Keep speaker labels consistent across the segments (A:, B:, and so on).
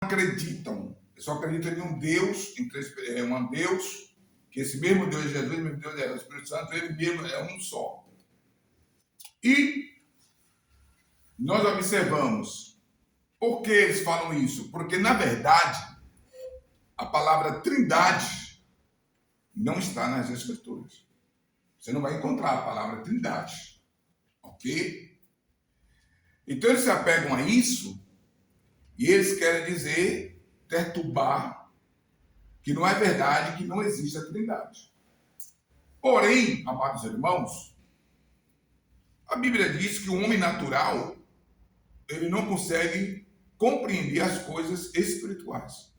A: acreditam. Eles só acreditam em um Deus, um Deus, que esse mesmo Deus é Jesus, o mesmo Deus é o Espírito Santo, ele mesmo é um só. E nós observamos por que eles falam isso? Porque, na verdade, a palavra trindade não está nas Escrituras. Você não vai encontrar a palavra trindade. Ok? Então, eles se apegam a isso e eles querem dizer, perturbar, que não é verdade, que não existe a trindade. Porém, amados irmãos, a Bíblia diz que o homem natural, ele não consegue compreender as coisas espirituais.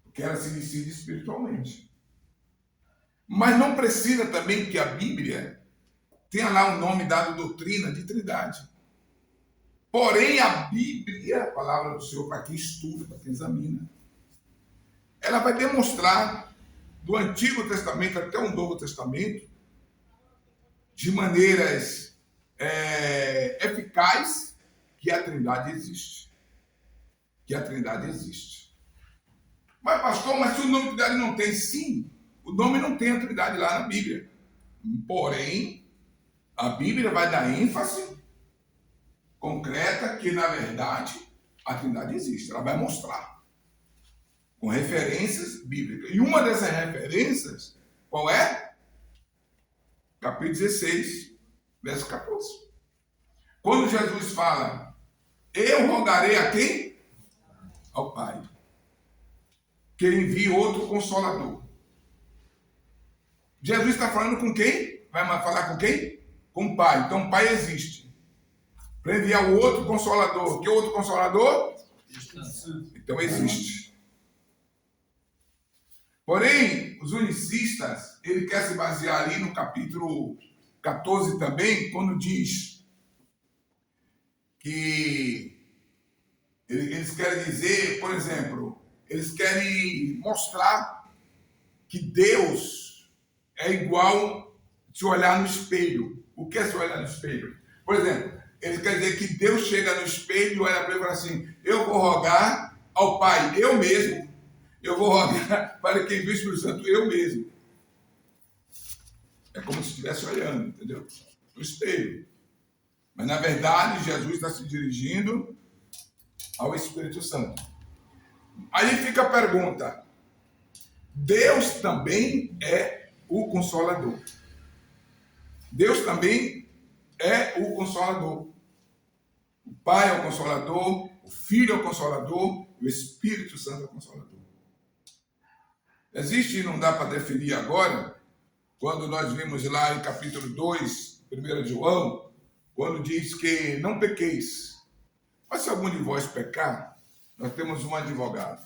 A: Porque ela se decide espiritualmente. Mas não precisa também que a Bíblia tenha lá o nome dado doutrina de trindade. Porém, a Bíblia, a palavra do Senhor, para quem estuda, para quem examina, ela vai demonstrar do Antigo Testamento até o Novo Testamento, de maneiras eficazes, que a trindade existe. Que a trindade existe. Mas, pastor, mas se o nome trindade não tem, sim, o nome não tem a trindade lá na Bíblia. Porém, a Bíblia vai dar ênfase concreta que, na verdade, a trindade existe. Ela vai mostrar. Com referências bíblicas. E uma dessas referências, qual é? Capítulo 16, verso 14. Quando Jesus fala, eu rogarei a quem? Ao Pai, que envie outro Consolador. Jesus está falando com quem? Vai falar com quem? Com o Pai. Então o Pai existe. Para enviar o outro Consolador. Que outro Consolador? Então existe. Porém, os unicistas, ele quer se basear ali no capítulo 14 também, quando diz que eles querem dizer, por exemplo, eles querem mostrar que Deus é igual se olhar no espelho. O que é se olhar no espelho? Por exemplo, eles querem dizer que Deus chega no espelho e olha para ele e fala assim, eu vou rogar ao Pai, eu mesmo, eu vou rogar para quem viu o Espírito Santo, eu mesmo. É como se estivesse olhando, entendeu? No espelho. Mas, na verdade, Jesus está se dirigindo ao Espírito Santo. Aí fica a pergunta. Deus também é o Consolador. Deus também é o Consolador. O Pai é o Consolador, o Filho é o Consolador, o Espírito Santo é o Consolador. Existe, não dá para definir agora, quando nós vimos lá em capítulo 2, 1 João, quando diz que não pequeis. Mas se algum de vós pecar, nós temos um advogado.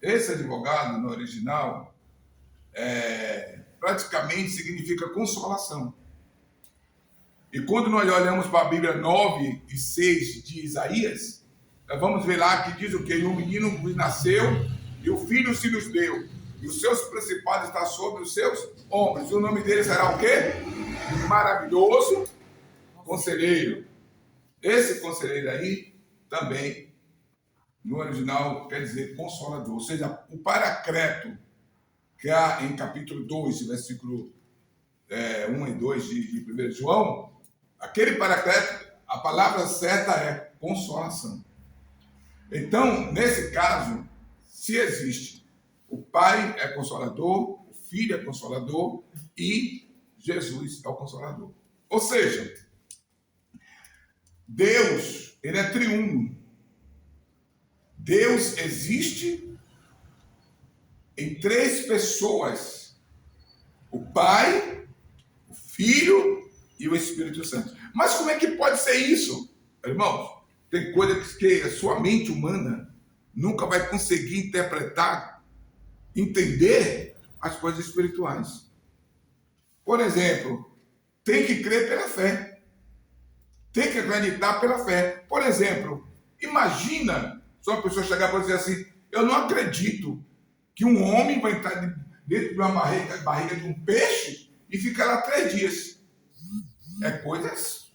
A: Esse advogado, no original, praticamente significa consolação. E quando nós olhamos para a Bíblia 9 e 6 de Isaías, nós vamos ver lá que diz o quê? E o menino nasceu, e o filho se nos deu. E os seus principados estão sobre os seus ombros. E o nome dele será o quê? Maravilhoso Conselheiro. Esse conselheiro aí também, no original, quer dizer Consolador. Ou seja, o Paracleto, que há em capítulo 2, versículo 1 e 2 de 1 João, aquele Paracleto, a palavra certa é consolação. Então, nesse caso, se existe o Pai é Consolador, o Filho é Consolador e Jesus é o Consolador. Ou seja, Deus, ele é triuno. Deus existe em três pessoas: o Pai, o Filho e o Espírito Santo. Mas como é que pode ser isso, irmãos? Tem coisas que a sua mente humana nunca vai conseguir interpretar, entender as coisas espirituais. Por exemplo, tem que crer pela fé. Tem que acreditar pela fé. Por exemplo, imagina se uma pessoa chegar para dizer assim, eu não acredito que um homem vai entrar dentro de uma barriga de um peixe e ficar lá 3 dias. É coisas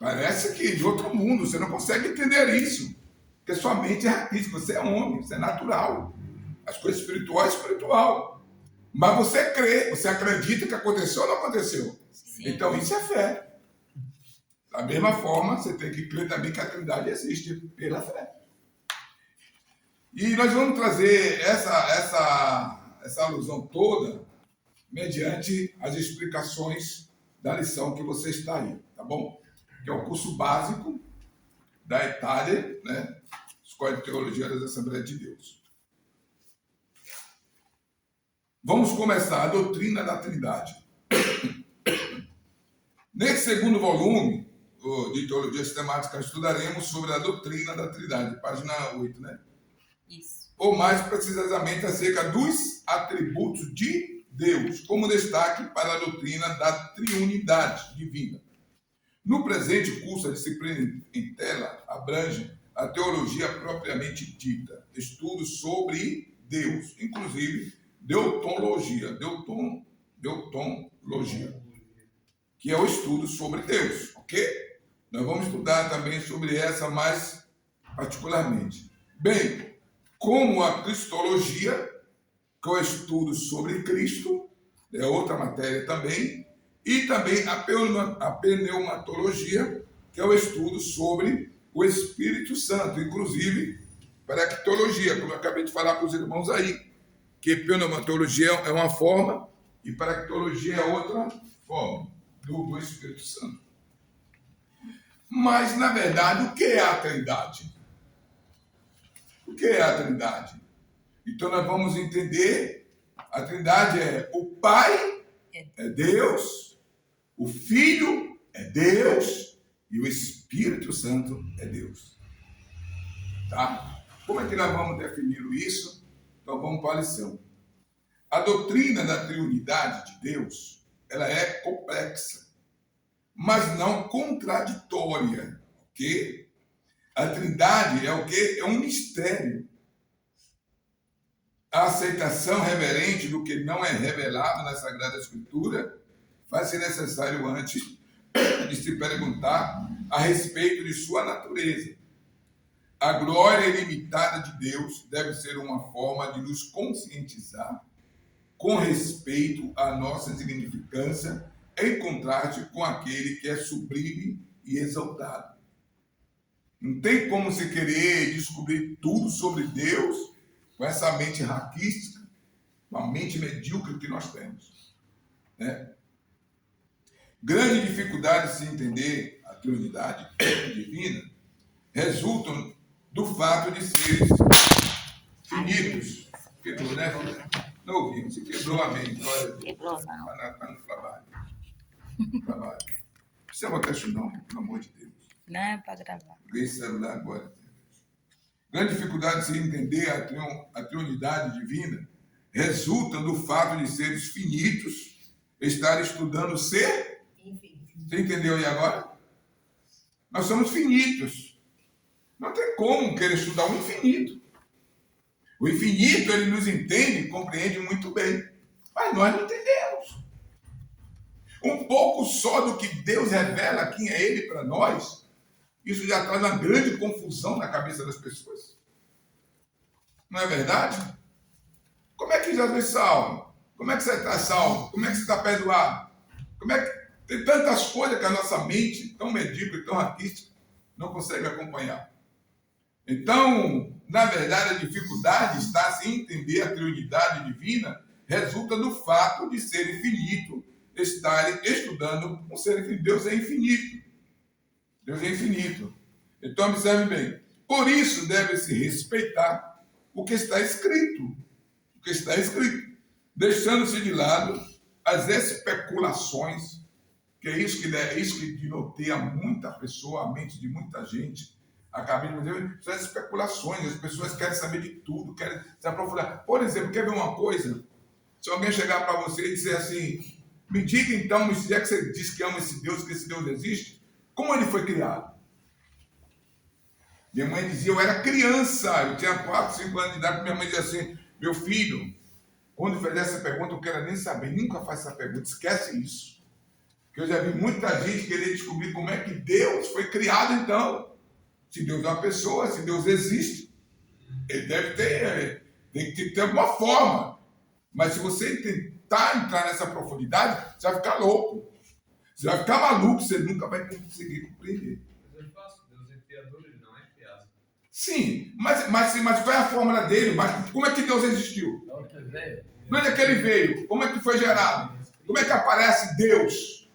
A: Parece que de outro mundo, você não consegue entender isso. Porque sua mente é raquítica, você é homem, você é natural. As coisas espirituais, espiritual. Mas você crê, você acredita que aconteceu ou não aconteceu. Sim. Então isso é fé. Da mesma forma, você tem que crer também que a Trindade existe pela fé. E nós vamos trazer essa alusão toda mediante as explicações da lição que você está aí, tá bom? Que é o curso básico da Itália, né? Escola de Teologia das Assembleias de Deus. Vamos começar a doutrina da Trindade. Nesse segundo volume de Teologia Sistemática, estudaremos sobre a doutrina da Trindade, página 8, né? Isso. Ou mais precisamente acerca dos atributos de Deus, como destaque para a doutrina da triunidade divina. No presente curso, a disciplina em tela abrange a teologia propriamente dita, estudos sobre Deus, inclusive deutologia, que é o estudo sobre Deus, ok? Nós vamos estudar também sobre essa mais particularmente. Bem, como a cristologia, que é o estudo sobre Cristo, é outra matéria também, e também a pneumatologia, que é o estudo sobre o Espírito Santo, inclusive paractologia, como eu acabei de falar para os irmãos aí, que pneumatologia é uma forma e paractologia é outra forma do Espírito Santo. Mas, na verdade, o que é a Trindade? O que é a Trindade? Então, nós vamos entender, a Trindade é o Pai, é Deus, o Filho é Deus e o Espírito Santo é Deus. Tá? Como é que nós vamos definir isso? Então, vamos para a lição. A doutrina da triunidade de Deus, ela é complexa, mas não contraditória, ok? A Trindade é o quê? É um mistério. A aceitação reverente do que não é revelado na Sagrada Escritura faz-se necessário antes de se perguntar a respeito de sua natureza. A glória ilimitada de Deus deve ser uma forma de nos conscientizar com respeito à nossa insignificância em contraste com aquele que é sublime e exaltado. Não tem como se querer descobrir tudo sobre Deus com essa mente raquística, com a mente medíocre que nós temos. Né? Grande dificuldade de se entender a Trindade divina resultam do fato de seres finitos. Quebrou, né? Não ouvimos, se quebrou, amém. Quebrou, não. Está no trabalho. Não precisa botar isso não, pelo amor de Deus. Não, é para gravar. Esse celular agora. Grande dificuldade de se entender a triunidade divina resulta do fato de seres finitos estarem estudando ser infinito. Você entendeu aí agora? Nós somos finitos. Não tem como querer estudar o infinito. O infinito, ele nos entende e compreende muito bem. Mas nós não entendemos. Um pouco só do que Deus revela quem é Ele para nós, isso já traz uma grande confusão na cabeça das pessoas. Não é verdade? Como é que Jesus salva? Como é que você está salvo? Como é que você está perdoado? Como é que... Tem tantas coisas que a nossa mente, tão medíocre e tão raquística, não consegue acompanhar. Então, na verdade, a dificuldade está em entender a triunidade divina resulta do fato de ser infinito, estarem estudando um ser infinito. Deus é infinito. Deus é infinito. Então, observe bem. Por isso, deve-se respeitar o que está escrito. O que está escrito. Deixando-se de lado as especulações, que é isso que denoteia muita pessoa, a mente de muita gente. Acabei de dizer, são as especulações, as pessoas querem saber de tudo, querem se aprofundar. Por exemplo, quer ver uma coisa? Se alguém chegar para você e dizer assim, me diga então, se é que você diz que ama esse Deus, que esse Deus existe, como ele foi criado? Minha mãe dizia, eu era criança, eu tinha 4, 5 anos de idade, minha mãe dizia assim, meu filho, quando fizer essa pergunta, eu quero nem saber, nunca faça essa pergunta, esquece isso. Que eu já vi muita gente querer descobrir como é que Deus foi criado então. Se Deus é uma pessoa, se Deus existe, ele deve ter, tem que ter alguma forma. Mas se você tentar entrar nessa profundidade, você vai ficar louco. Você vai ficar maluco, você nunca vai conseguir compreender.
B: Mas é fácil, Deus é criador, ele não é criado.
A: Sim, mas qual é a fórmula dele? Mas como é que Deus existiu?
C: De onde veio?
A: De onde é que ele veio? Como é que foi gerado? Como é que aparece Deus?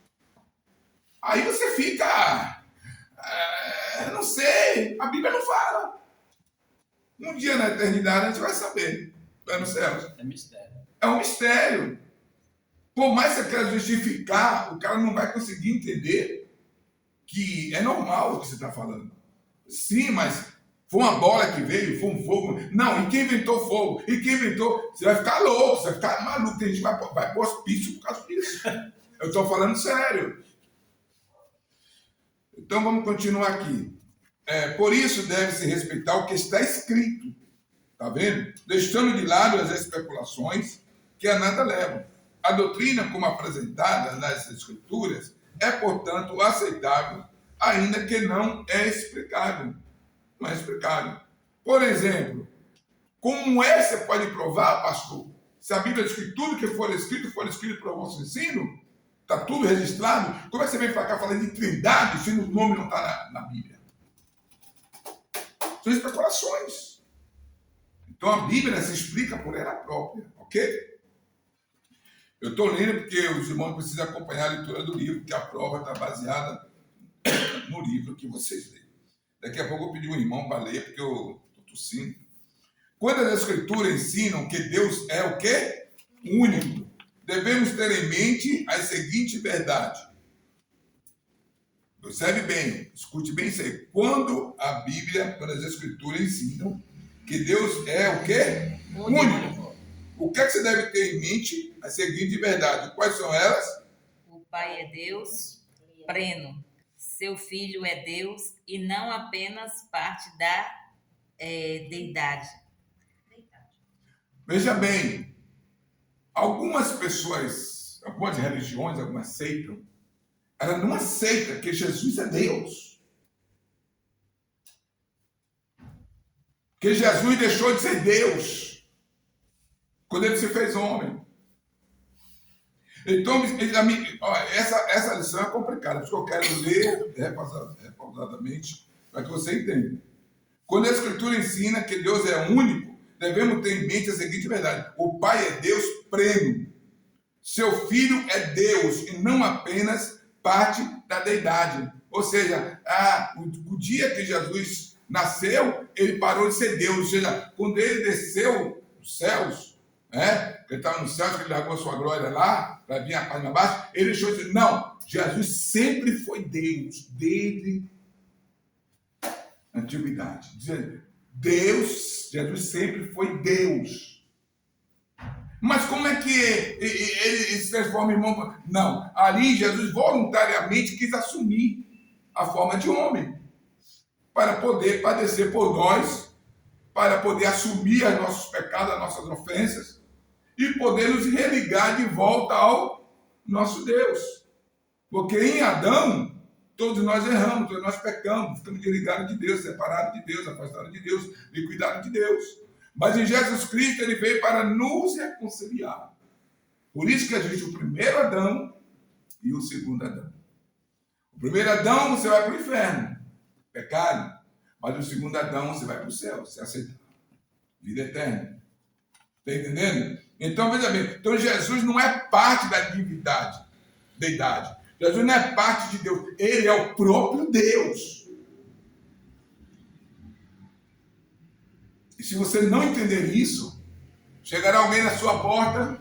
A: Aí você fica... não sei, a Bíblia não fala. Um dia na eternidade a gente vai saber. Vai no céu.
C: É mistério.
A: É um mistério. Por mais que você queira justificar, o cara não vai conseguir entender que é normal o que você está falando. Sim, mas foi uma bola que veio, foi um fogo. Não, e quem inventou fogo? E quem inventou? Você vai ficar louco, você vai ficar maluco. Tem gente que vai pro hospício por causa disso. Eu estou falando sério. Então vamos continuar aqui. Por isso deve-se respeitar o que está escrito. Está vendo? Deixando de lado as especulações que a nada levam. A doutrina, como apresentada nas Escrituras, é, portanto, aceitável, ainda que não é explicável. Não é explicável. Por exemplo, como você pode provar, pastor? Se a Bíblia diz que tudo que for escrito para o vosso ensino, está tudo registrado, como é que você vem para cá falando de trindade se o nome não está na Bíblia? São especulações. Então a Bíblia se explica por ela própria, ok? Eu estou lendo porque os irmãos precisam acompanhar a leitura do livro, que a prova está baseada no livro que vocês leem. Daqui a pouco eu vou pedir um irmão para ler, porque eu estou tossindo. Quando as Escrituras ensinam que Deus é o quê? Único, devemos ter em mente a seguinte verdade. Observe bem, escute bem isso aí. Quando as Escrituras ensinam que Deus é o quê? Único. O que é que você deve ter em mente? A seguinte verdade. Quais são elas?
D: O Pai é Deus pleno. Seu Filho é Deus e não apenas parte da deidade.
A: Veja bem, algumas pessoas, algumas religiões, algumas seitas, ela não aceita que Jesus é Deus. Que Jesus deixou de ser Deus quando ele se fez homem. Então, essa lição é complicada, porque eu quero ler repausadamente para que você entenda. Quando a Escritura ensina que Deus é único, devemos ter em mente a seguinte verdade. O Pai é Deus pleno. Seu Filho é Deus e não apenas parte da deidade. Ou seja, o dia que Jesus nasceu, ele parou de ser Deus. Ou seja, quando ele desceu dos céus, ele estava no céu, que ele largou a sua glória lá, para vir a paz na baixo, ele deixou de dizer, não, Jesus sempre foi Deus, desde a antiguidade. Jesus sempre foi Deus. Mas como é que ele se transforma em irmão? Não, ali Jesus voluntariamente quis assumir a forma de homem, para poder padecer por nós, para poder assumir os nossos pecados, as nossas ofensas, e poder nos religar de volta ao nosso Deus. Porque em Adão, todos nós erramos, todos nós pecamos, ficamos desligados de Deus, separados de Deus, afastados de Deus, liquidados de Deus. Mas em Jesus Cristo ele veio para nos reconciliar. Por isso que existe o primeiro Adão e o segundo Adão. O primeiro Adão você vai para o inferno, pecado. Mas o segundo Adão você vai para o céu, se aceitar. Vida eterna. Está entendendo? Então, veja bem. Então, Jesus não é parte da divindade, deidade. Jesus não é parte de Deus. Ele é o próprio Deus. E se você não entender isso, chegará alguém na sua porta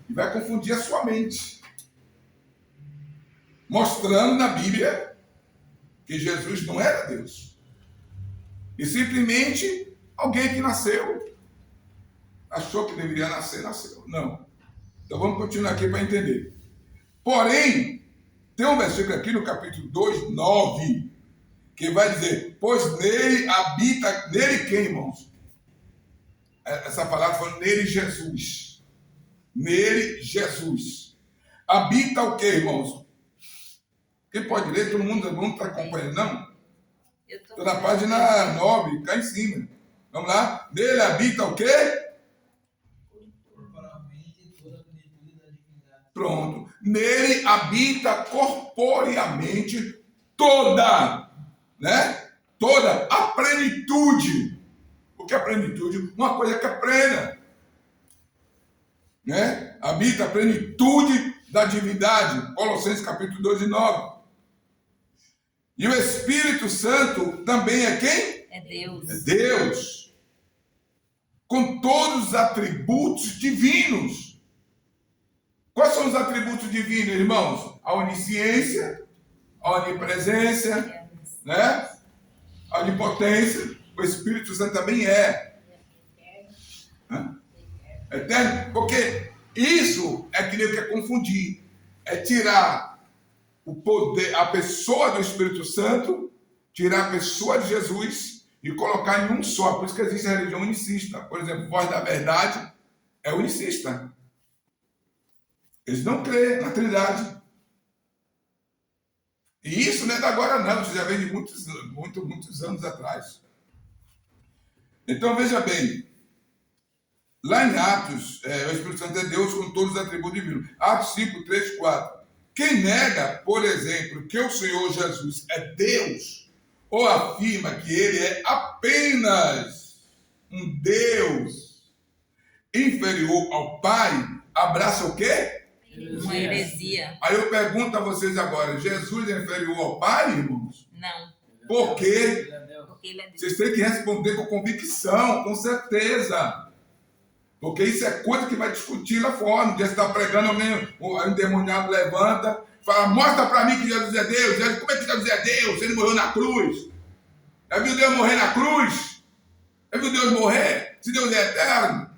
A: e vai confundir a sua mente. Mostrando na Bíblia que Jesus não era Deus. E simplesmente alguém que nasceu, achou que deveria nascer, nasceu. Não. Então vamos continuar aqui para entender. Porém, tem um versículo aqui no capítulo 2, 9, que vai dizer, pois nele habita, nele quem, irmãos? Essa palavra foi nele Jesus. Nele Jesus. Habita o que, irmãos? Quem pode ler? Todo mundo está acompanhando, não?
D: Eu tô
A: Estou na página 9, cá em cima. Vamos lá? Nele habita o quê?
B: Corporalmente toda a plenitude da divindade.
A: Pronto. Nele habita corporeamente toda, né? Toda a plenitude. O que é plenitude? Uma coisa que é plena. Né? Habita a plenitude da divindade. Colossenses capítulo 2 e 9. E o Espírito Santo também é quem?
D: É Deus.
A: É Deus. Com todos os atributos divinos. Quais são os atributos divinos, irmãos? A onisciência, a onipresença, né? A onipotência. O Espírito Santo também é. Eterno. Porque isso é que nem quer confundir. É tirar o poder, a pessoa do Espírito Santo, tirar a pessoa de Jesus e colocar em um só. Por isso que existe a religião unicista. Por exemplo, Voz da Verdade é unicista. Eles não creem na Trindade. E isso não é de agora não, isso já vem de muitos anos atrás. Então veja bem, lá em Atos, o Espírito Santo é Deus com todos os atributos divinos. Atos 5, 3, 4. Quem nega, por exemplo, que o Senhor Jesus é Deus, ou afirma que ele é apenas um Deus inferior ao Pai, abraça o quê?
D: Uma heresia.
A: Aí eu pergunto a vocês agora, Jesus é inferior ao Pai, irmãos?
D: Não.
A: Por quê?
D: Porque ele é Deus.
A: Vocês têm que responder com convicção, com certeza. Porque isso é coisa que vai discutir lá fora. Um dia você está pregando, alguém, o endemoniado levanta, fala, mostra para mim que Jesus é Deus. Como é que Jesus é Deus? Ele morreu na cruz. Já viu Deus morrer na cruz? Já viu Deus morrer? Se Deus é eterno.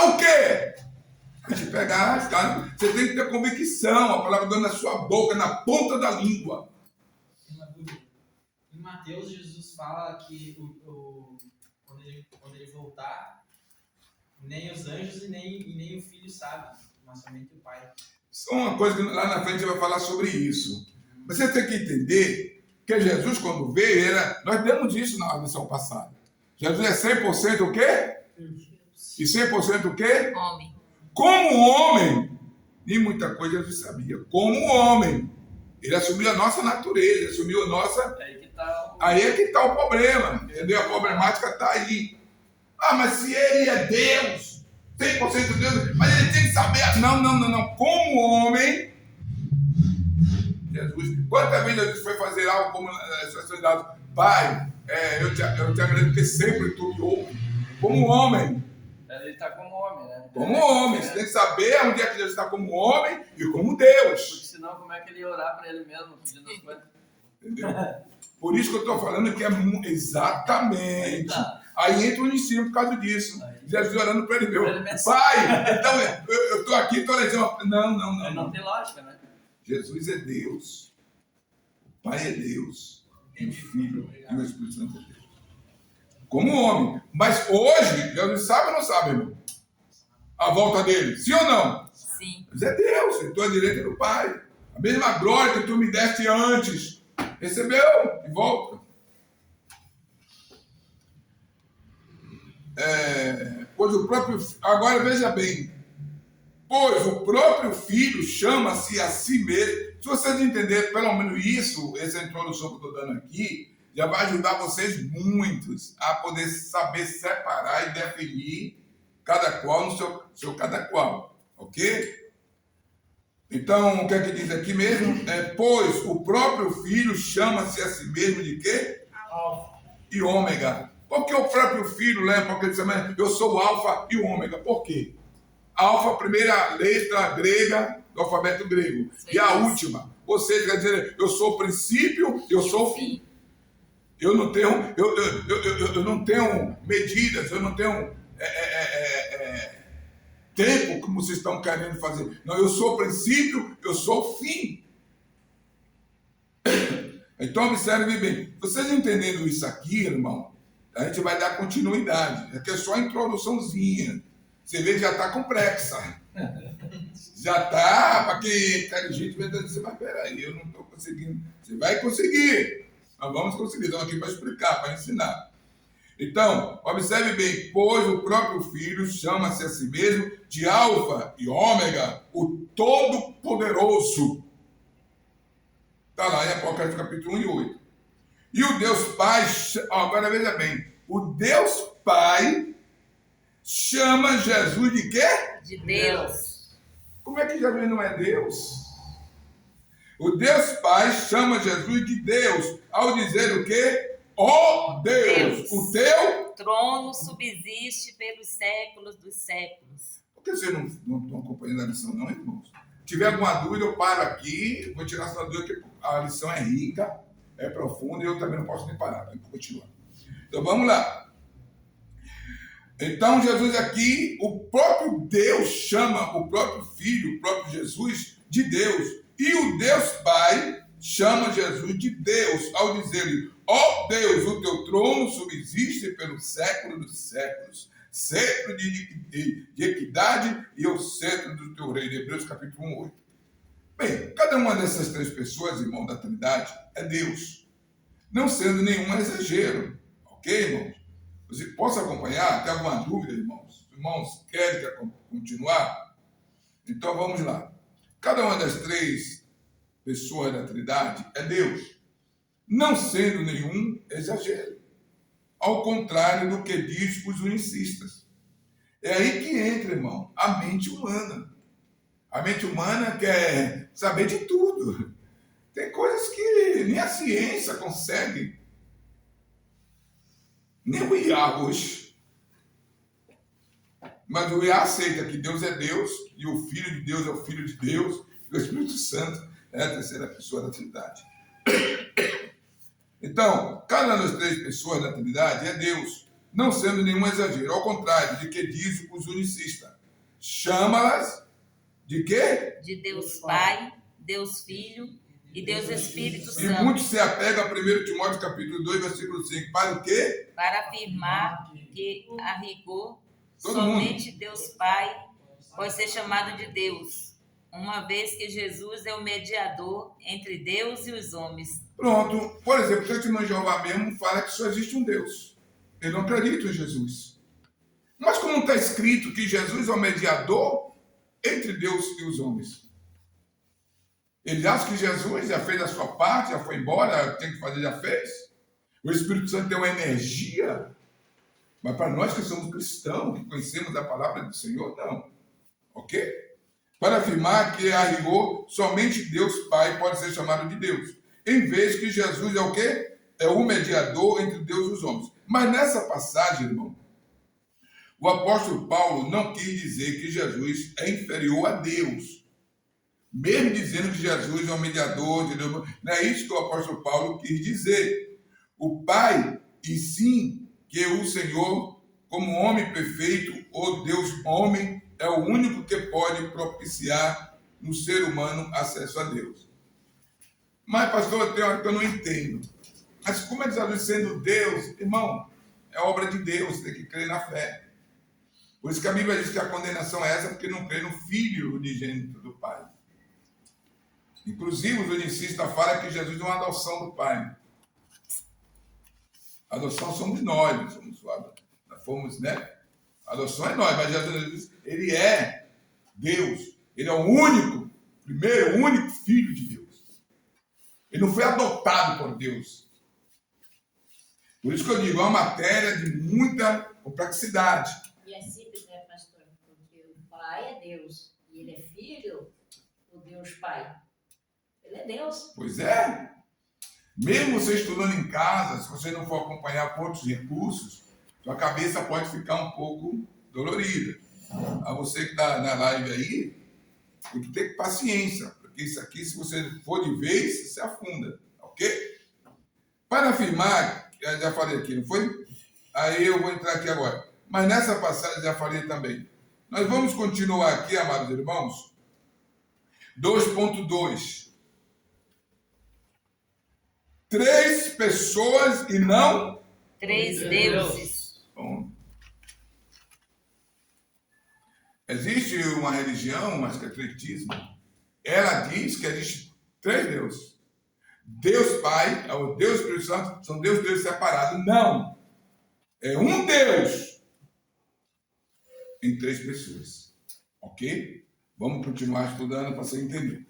A: O quê? A gente pegar, cara, você tem que ter convicção, a palavra de Deus na sua boca, na ponta da língua.
B: Em Mateus, Jesus fala que quando ele voltar, nem os anjos e nem o filho sabem, mas somente o Pai.
A: Isso é uma coisa que lá na frente a gente vai falar sobre isso. Você tem que entender que Jesus, quando veio, nós demos isso na lição passada. Jesus é 100% o quê? E 100% o quê?
D: Homem.
A: Como homem, nem muita coisa Jesus sabia. Como homem, ele assumiu a nossa natureza, assumiu a nossa... Aí é que está o problema, entendeu? A problemática está aí. Ah, mas se ele é Deus, 100% Deus, mas ele tem que saber... Não. Como homem, Jesus... Quantas vezes Jesus foi fazer algo como suas solidariedades? Pai, eu te agradeço porque sempre tu me ouve. Como homem.
C: Ele está como homem, né?
A: Como homem. Você tem que saber onde é que Jesus está como homem e como Deus.
C: Porque senão como é que ele ia orar para ele mesmo, pedindo as coisas?
A: Entendeu? Por isso que eu estou falando que é exatamente. Aí entra o ensino por causa disso. Jesus orando para ele mesmo. Pai, então eu estou aqui, estou dizendo. Não.
C: Não tem lógica, né?
A: Jesus é Deus. O Pai é Deus. E o Filho e o Espírito Santo é Deus. Como homem. Mas hoje, Jesus sabe ou não sabe, irmão? A volta dele. Sim ou não?
D: Sim.
A: Mas é Deus. Eu estou à direita do Pai. A mesma glória que tu me deste antes. Recebeu e volta. Pois o próprio... Agora veja bem. Pois o próprio Filho chama-se a si mesmo. Se vocês entenderem pelo menos isso, essa introdução que eu estou dando aqui, já vai ajudar vocês muitos a poder saber separar e definir cada qual no seu cada qual. Ok? Então, o que é que diz aqui mesmo? Pois o próprio Filho chama-se a si mesmo de quê?
C: Alfa
A: e ômega. Por que o próprio Filho lembra? Porque ele diz, eu sou o alfa e o ômega. Por quê? Alfa, primeira letra grega do alfabeto grego. E a última. Ou seja, quer dizer, eu sou o princípio, eu sou o fim. Eu não tenho medidas, eu não tenho tempo como vocês estão querendo fazer. Não, eu sou o princípio, eu sou o fim. Então observe bem. Vocês entendendo isso aqui, irmão, a gente vai dar continuidade. Aqui é só a introduçãozinha. Você vê que já está complexa. Já tá, para quem é inteligente, vai dizer, mas peraí, eu não estou conseguindo. Você vai conseguir. Nós vamos conseguir. Estamos aqui para explicar, para ensinar. Então, observe bem, pois o próprio Filho chama-se a si mesmo de Alfa e Ômega, o Todo-Poderoso. Está lá em Apocalipse capítulo 1 e 8. E o Deus Pai, agora veja bem, o Deus Pai chama Jesus de quê?
D: De Deus.
A: Como é que Jesus não é Deus? O Deus Pai chama Jesus de Deus, ao dizer o quê? Ó Deus, o teu
D: trono subsiste pelos séculos dos séculos.
A: Por que vocês não estão acompanhando a lição, não, irmãos? Se tiver alguma dúvida, eu paro aqui, vou tirar essa dúvida, porque a lição é rica, é profunda, e eu também não posso nem parar, vamos continuar. Então vamos lá. Então Jesus aqui, o próprio Deus chama o próprio Filho, o próprio Jesus, de Deus. E o Deus Pai chama Jesus de Deus, ao dizer-lhe, ó Deus, o teu trono subsiste pelo século dos séculos, cetro de equidade e o cetro do teu reino. Hebreus capítulo 1, 8. Bem, cada uma dessas três pessoas, irmão da Trindade, é Deus, não sendo nenhum exagero. Ok, irmãos? Você possa acompanhar? Tem alguma dúvida, irmãos? Irmãos, querem continuar? Então vamos lá. Cada uma das três pessoas da Trindade é Deus, não sendo nenhum exagero. Ao contrário do que diz os unicistas. É aí que entra, irmão, a mente humana. A mente humana quer saber de tudo. Tem coisas que nem a ciência consegue. Nem o IA hoje. Mas o IA aceita que Deus é Deus, e o Filho de Deus é o Filho de Deus, e o Espírito Santo é a terceira pessoa da Trindade. Então, cada uma das três pessoas da Trindade é Deus, não sendo nenhum exagero. Ao contrário de que diz os unicistas. Chama-las de quê?
D: De Deus Pai, Deus Filho e Deus Espírito
A: E
D: Santo.
A: muitos se apegam a 1 Timóteo capítulo 2, versículo 5. Para o quê?
D: Para afirmar que, a rigor,
A: Todo
D: somente Deus Pai pode ser chamado de Deus, uma vez que Jesus é o mediador entre Deus e os homens.
A: Pronto. Por exemplo, o testemunho de Jeová mesmo fala que só existe um Deus. Ele não acredita em Jesus. Mas como está escrito que Jesus é o mediador entre Deus e os homens? Ele acha que Jesus já fez a sua parte, já foi embora, tem que fazer, já fez. O Espírito Santo tem uma energia. Mas para nós que somos cristãos, que conhecemos a palavra do Senhor, não. Ok? Para afirmar que, a rigor, somente Deus Pai pode ser chamado de Deus. Em vez que Jesus é o quê? É o mediador entre Deus e os homens. Mas nessa passagem, irmão, o apóstolo Paulo não quis dizer que Jesus é inferior a Deus. Mesmo dizendo que Jesus é o mediador de Deus. Não é isso que o apóstolo Paulo quis dizer. O Pai, e sim que o Senhor, como homem perfeito, ou Deus homem, é o único que pode propiciar no ser humano acesso a Deus. Mas, pastor, tem hora que eu não entendo. Mas como é que Jesus sendo Deus? Irmão, é obra de Deus, tem que crer na fé. Por isso que a Bíblia diz que a condenação é essa, porque não crê no Filho unigênito do Pai. Inclusive, os unicistas falam que Jesus é uma adoção do Pai. A adoção somos nós, fomos, né? A adoção é nós, mas Jesus, ele é Deus. Ele é o único, primeiro, o único Filho de Deus. Ele não foi adotado por Deus. Por isso que eu digo, é uma matéria de muita complexidade.
E: E é simples, né, pastor? Porque o Pai é Deus e ele é Filho, o Deus Pai. Ele é Deus.
A: Pois é. Mesmo você estudando em casa, se você não for acompanhar com outros recursos, sua cabeça pode ficar um pouco dolorida. A você que está na live aí, tem que ter paciência, porque isso aqui, se você for de vez, você afunda, ok? Para afirmar, já falei aqui, não foi? Aí eu vou entrar aqui agora. Mas nessa passagem já falei também. Nós vamos continuar aqui, amados irmãos. 2.2. 3 pessoas e não
D: 3 deuses.
A: Bom. Existe uma religião, mas que é atletismo, ela diz que existe 3 deuses. Deus Pai, o Deus Espírito Santo, são Deus separados. Não. É um Deus em 3 pessoas. Ok? Vamos continuar estudando para você entender.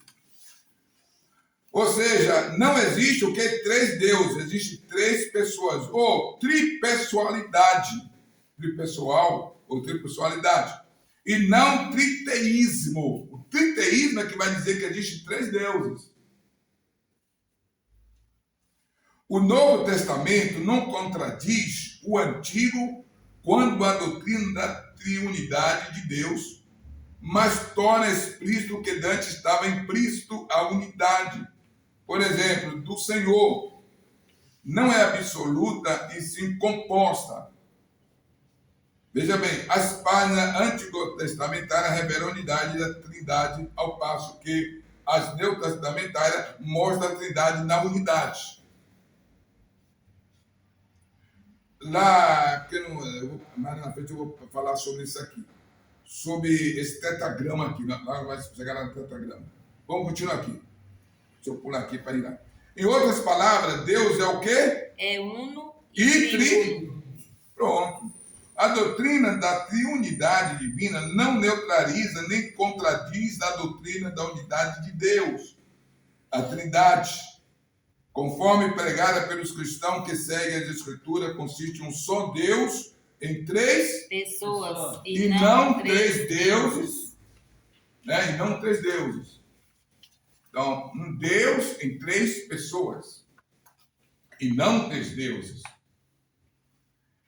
A: Ou seja, não existe o que? 3 deuses. Existe 3 pessoas. Ou tripessoalidade. Tripessoal ou tripessoalidade. E não triteísmo. O triteísmo é que vai dizer que existe 3 deuses. O Novo Testamento não contradiz o Antigo quando a doutrina da triunidade de Deus, mas torna explícito que antes estava implícito a unidade. Por exemplo, do Senhor. Não é absoluta e sim composta. Veja bem, as páginas antigo-testamentárias revelam a unidade da Trindade, ao passo que as neotestamentárias mostram a Trindade na unidade. Lá, mais na frente eu vou falar sobre isso aqui. Sobre esse tetragrama aqui. Lá vai chegar no tetragrama. Vamos continuar aqui. Deixa eu pular aqui para ir lá. Em outras palavras, Deus é o quê?
D: É uno
A: E
D: triuno.
A: Pronto. A doutrina da triunidade divina não neutraliza nem contradiz a doutrina da unidade de Deus, a Trindade. Conforme pregada pelos cristãos que seguem as Escrituras, consiste em um só Deus em 3
D: Pessoas
A: e não 3 deuses, né? E não 3 deuses. Então, um Deus em 3 pessoas e não 3 deuses.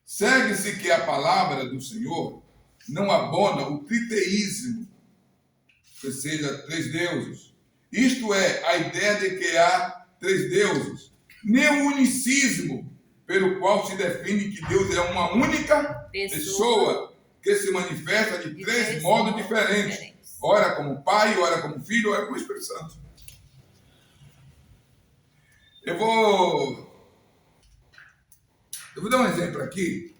A: Segue-se que a palavra do Senhor não abona o triteísmo, ou seja, 3 deuses. Isto é, a ideia de que há 3 deuses, nem o unicismo, pelo qual se define que Deus é uma única pessoa que se manifesta de 3 modos diferentes. Ora como Pai, ora como Filho, ora como Espírito Santo. Eu vou dar um exemplo aqui.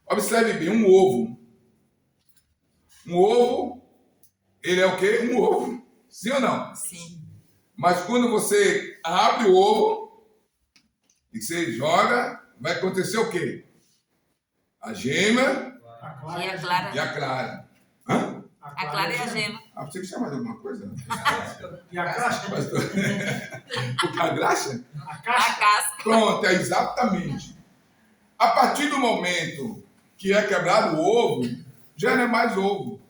A: Observe bem, um ovo. Um ovo, ele é o quê? Um ovo. Sim ou não?
D: Sim.
A: Mas quando você abre o ovo e você joga, vai acontecer o quê? A gema
D: E a clara.
A: e a clara. Hã?
D: A clara e a gema.
A: Ah, você quer chamar de alguma coisa?
F: E a casca?
A: Pastor? A graxa?
F: A
D: A
F: casca?
D: casca.
A: Pronto, é exatamente. A partir do momento que é quebrado o ovo, já não é mais ovo.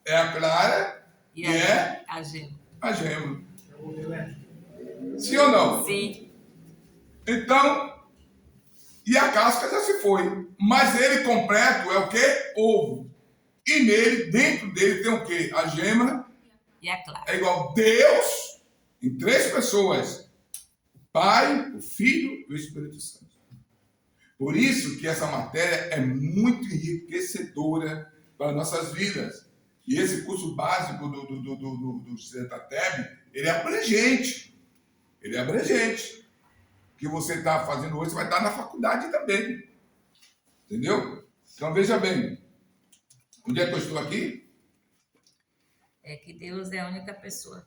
A: É a clara
D: E
A: e é
D: a gema.
A: a gema.
F: É o ovo elétrico.
A: Sim ou não?
D: Sim.
A: Então, e a casca já se foi. Mas ele completo é o quê? Ovo. E nele, dentro dele, tem o quê? A gema
D: E a clara.
A: é igual Deus em 3 pessoas. O Pai, o Filho e o Espírito Santo. Por isso que essa matéria é muito enriquecedora para nossas vidas. E esse curso básico do Cetateb, ele é abrangente. Ele é abrangente. O que você está fazendo hoje, você vai estar na faculdade também. Entendeu? Então, veja bem. Onde é que eu estou aqui?
D: É que Deus é a única pessoa.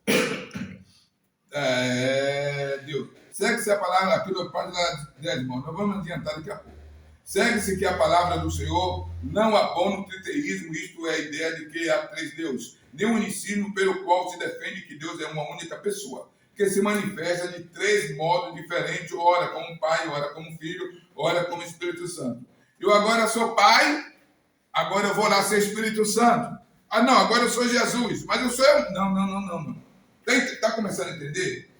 A: Deus. Segue-se a palavra aqui no página 10, irmão. Nós vamos adiantar daqui a pouco. Segue-se que a palavra do Senhor não abona o triteísmo, isto é a ideia de que há 3 deuses, nem o unicismo pelo qual se defende que Deus é uma única pessoa, que se manifesta de 3 modos diferentes, ora como Pai, ora como Filho, ora como Espírito Santo. Eu agora sou Pai, agora eu vou lá ser Espírito Santo. Ah, não, agora eu sou Jesus, mas eu sou eu. Não. Está começando a entender?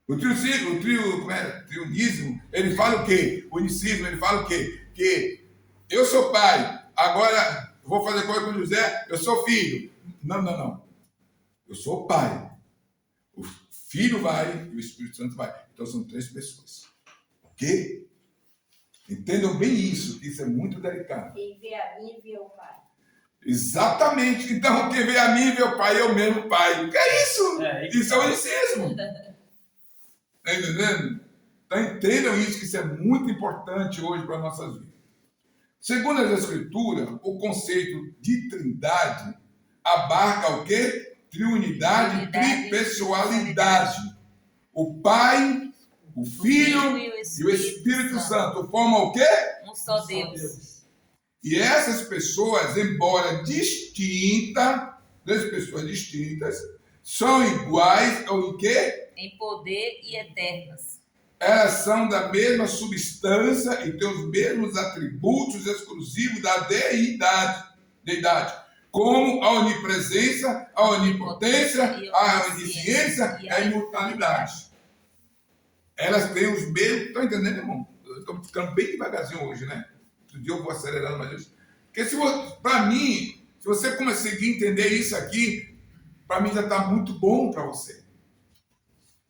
A: O triunismo, ele fala o quê? O unicismo, ele fala o quê? Que eu sou pai, agora vou fazer coisa com José, eu sou filho. Não. Eu sou pai. O filho vai e o Espírito Santo vai. Então são 3 pessoas. Ok? Entendam bem isso, que isso é muito delicado.
E: Quem vê a mim, vê o Pai.
A: Exatamente. Então, quem vê a mim, vê o pai, eu mesmo pai. O que é isso? Isso é unicismo. Está entendendo? Então, entendam isso, que isso é muito importante hoje para as nossas vidas. Segundo as Escrituras, o conceito de trindade abarca o quê? Triunidade, tripessoalidade. O Pai, o Filho e o Espírito Santo formam o quê?
D: Um só Deus.
A: E essas pessoas, embora distintas, são iguais ao quê?
D: Em poder e eternas.
A: Elas são da mesma substância e têm os mesmos atributos exclusivos da deidade, como a onipresença, a onipotência, a onisciência e a imortalidade. Elas têm os mesmos... Estão entendendo, irmão? Estou ficando bem devagarzinho hoje, né? Outro dia eu vou acelerando mais isso. Porque para mim, se você conseguir entender isso aqui, para mim já está muito bom para você.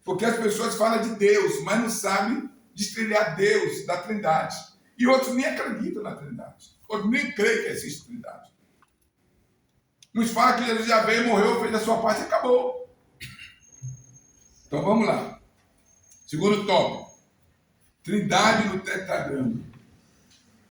A: Porque as pessoas falam de Deus, mas não sabem destrilhar Deus da Trindade. E outros nem acreditam na Trindade. Outros nem creem que existe Trindade. Uns falam que Jesus já veio, morreu, fez a sua parte e acabou. Então vamos lá. Segundo tópico. Trindade no tetragrama.